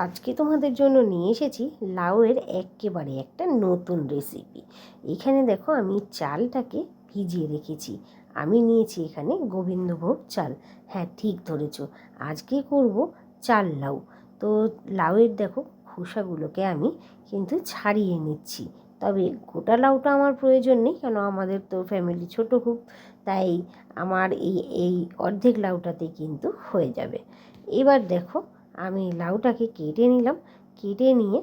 আজকে তোমাদের জন্য নিয়ে এসেছি লাউয়ের একেবারে একটা নতুন রেসিপি। এখানে দেখো আমি চালটাকে ভিজিয়ে রেখেছি। আমি নিয়েছি এখানে গোবিন্দভোগ চাল। হ্যাঁ, ঠিক ধরেছো, আজকে করব চাল লাউ। তো লাউয়ের দেখো খোসাগুলোকে আমি কিন্তু ছাড়িয়ে নিচ্ছি। তবে গোটা লাউটা আমার প্রয়োজন নেই, কেন আমাদের তো ফ্যামিলি ছোট খুব, তাই আমার এই অর্ধেক লাউটাতেই কিন্তু হয়ে যাবে। এবার দেখো আমি লাউটাকে কেটে নিলাম। কেটে নিয়ে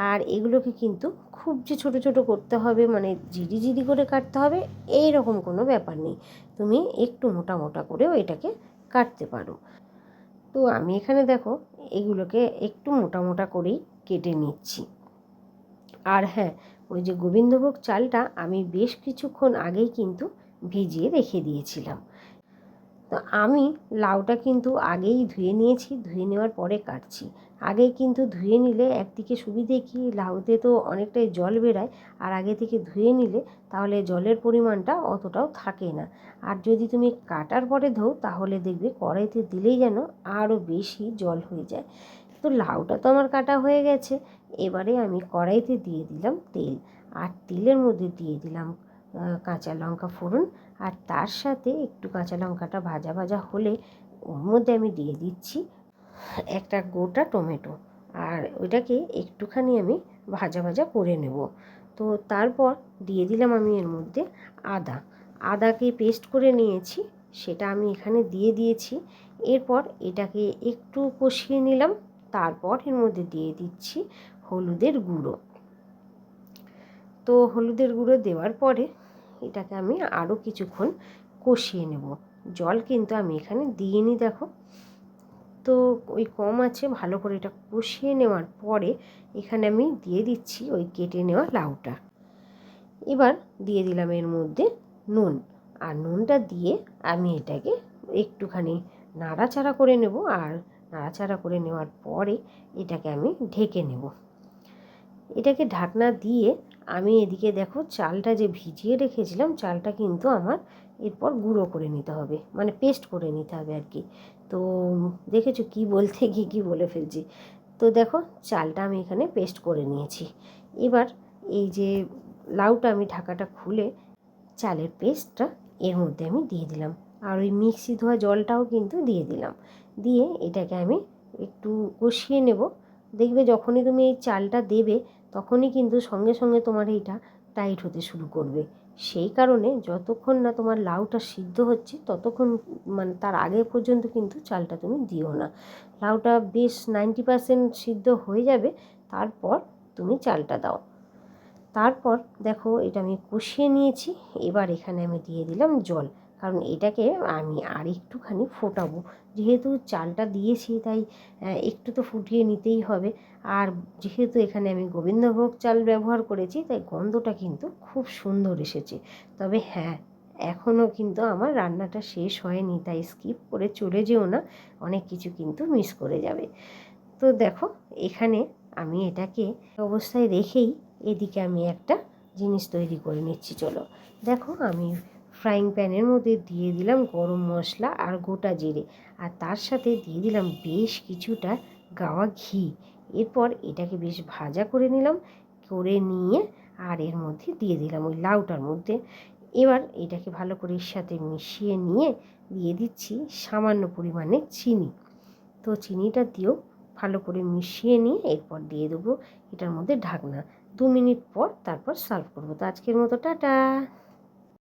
আর এগুলোকে কিন্তু খুব যে ছোট ছোট করতে হবে, মানে জিডি জিডি করে কাটতে হবে এই রকম কোনো ব্যাপার নেই। তুমি একটু মোটা মোটা করেও এটাকে কাটতে পারো। তো আমি এখানে দেখো এগুলোকে একটু মোটা মোটা করেই কেটে নিচ্ছি। আর হ্যাঁ, ওই যে গোবিন্দভোগ চালটা আমি বেশ কিছুক্ষণ আগেই কিন্তু ভিজিয়ে রেখে দিয়েছিলাম। তো আমি লাউটা কিন্তু আগেই ধুয়ে নিয়েছি, ধুয়ে নেওয়ার পরে কাটছি। আগেই কিন্তু ধুয়ে নিলে একদিকে সুবিধে কি, লাউতে তো অনেকটাই জল বেরায়, আর আগে থেকে ধুয়ে নিলে তাহলে জলের পরিমাণটা অতটাও থাকে না। আর যদি তুমি কাটার পরে ধোও তাহলে দেখবে কড়াইতে দিলেই যেন আরও বেশি জল হয়ে যায়। তো লাউটা তো আমার কাটা হয়ে গেছে। এবারে আমি কড়াইতে দিয়ে দিলাম তেল, আর তেলের মধ্যে দিয়ে দিলাম কাঁচা লঙ্কা ফোড়ন। আর তার সাথে একটু কাঁচা লঙ্কাটা ভাজা ভাজা হলে ওর মধ্যে আমি দিয়ে দিচ্ছি একটা গোটা টমেটো, আর ওইটাকে একটুখানি আমি ভাজা ভাজা করে নেব। তো তারপর দিয়ে দিলাম আমি এর মধ্যে আদাকে পেস্ট করে নিয়েছি, সেটা আমি এখানে দিয়ে দিয়েছি। এরপর এটাকে একটু কষিয়ে নিলাম। তারপর এর মধ্যে দিয়ে দিচ্ছি হলুদের গুঁড়ো। তো হলুদের গুঁড়ো দেওয়ার পরে এটাকে আমি আরও কিছুক্ষণ কষিয়ে নেব। জল কিন্তু আমি এখানে দিইনি, দেখো তো ওই কম আছে। ভালো করে এটা কষিয়ে নেওয়ার পরে এখানে আমি দিয়ে দিচ্ছি ওই কেটে নেওয়া লাউটা। এবার দিয়ে দিলাম এর মধ্যে নুন, আর নুনটা দিয়ে আমি এটাকে একটুখানি নাড়াচাড়া করে নেব। আর নাড়াচাড়া করে নেওয়ার পরে এটাকে আমি ঢেকে নেব। এটাকে ঢাকনা দিয়ে আমি এদিকে দেখো চালটা যে ভিজিয়ে রেখেছিলাম, চালটা কিন্তু আমার এরপর গুঁড়ো করে নিতে হবে, মানে পেস্ট করে নিতে হবে আর কি। তো দেখেছো কি বলতে গিয়ে কী বলে ফেলছি। তো দেখো চালটা আমি এখানে পেস্ট করে নিয়েছি। এবার এই যে লাউটা আমি ঢাকাটা খুলে চালের পেস্টটা এর মধ্যে আমি দিয়ে দিলাম, আর ওই মিক্সি ধোয়া জলটাও কিন্তু দিয়ে দিলাম। দিয়ে এটাকে আমি একটু কষিয়ে নেব। দেখবে যখনই তুমি এই চালটা দেবে তখনই কিন্তু সঙ্গে সঙ্গে তোমার এইটা টাইট হতে শুরু করবে। সেই কারণে যতক্ষণ না তোমার লাউটা সিদ্ধ হচ্ছে ততক্ষণ, মানে তার আগে পর্যন্ত কিন্তু চালটা তুমি দিও না। লাউটা বেশ 90% সিদ্ধ হয়ে যাবে, তারপর তুমি চালটা দাও। তারপর দেখো এটা আমি কষিয়ে নিয়েছি। এবার এখানে আমি দিয়ে দিলাম জল, কারণ এটাকে আমি আর একটুখানি ফোটাবো। যেহেতু চালটা দিয়েছি তাই একটু তো ফুটিয়ে নিতেই হবে। আর যেহেতু এখানে আমি গোবিন্দভোগ চাল ব্যবহার করেছি তাই গন্ধটা কিন্তু খুব সুন্দর এসেছে। তবে হ্যাঁ, এখনও কিন্তু আমার রান্নাটা শেষ হয়নি, তাই স্কিপ করে চলে যেও না, অনেক কিছু কিন্তু মিস করে যাবে। তো দেখো এখানে আমি এটাকে অবস্থায় রেখেই এদিকে আমি একটা জিনিস তৈরি করে নিচ্ছি। চলো দেখো, আমি ফ্রাইং প্যানের মধ্যে দিয়ে দিলাম গরম মশলা আর গোটা জিরে, আর তার সাথে দিয়ে দিলাম বেশ কিছুটা গাওয়া ঘি। এরপর এটাকে বেশ ভাজা করে নিলাম, করে নিয়ে আর এর মধ্যে দিয়ে দিলাম ওই লাউটার মধ্যে। এবার এটাকে ভালো করে এর সাথে মিশিয়ে নিয়ে দিয়ে দিচ্ছি সামান্য পরিমাণে চিনি। তো চিনিটা দিয়েও ভালো করে মিশিয়ে নিয়ে এরপর দিয়ে দেবো এটার মধ্যে ঢাকনা। 2 মিনিট পর তারপর সার্ভ করবো। তো আজকের মতো টাটা।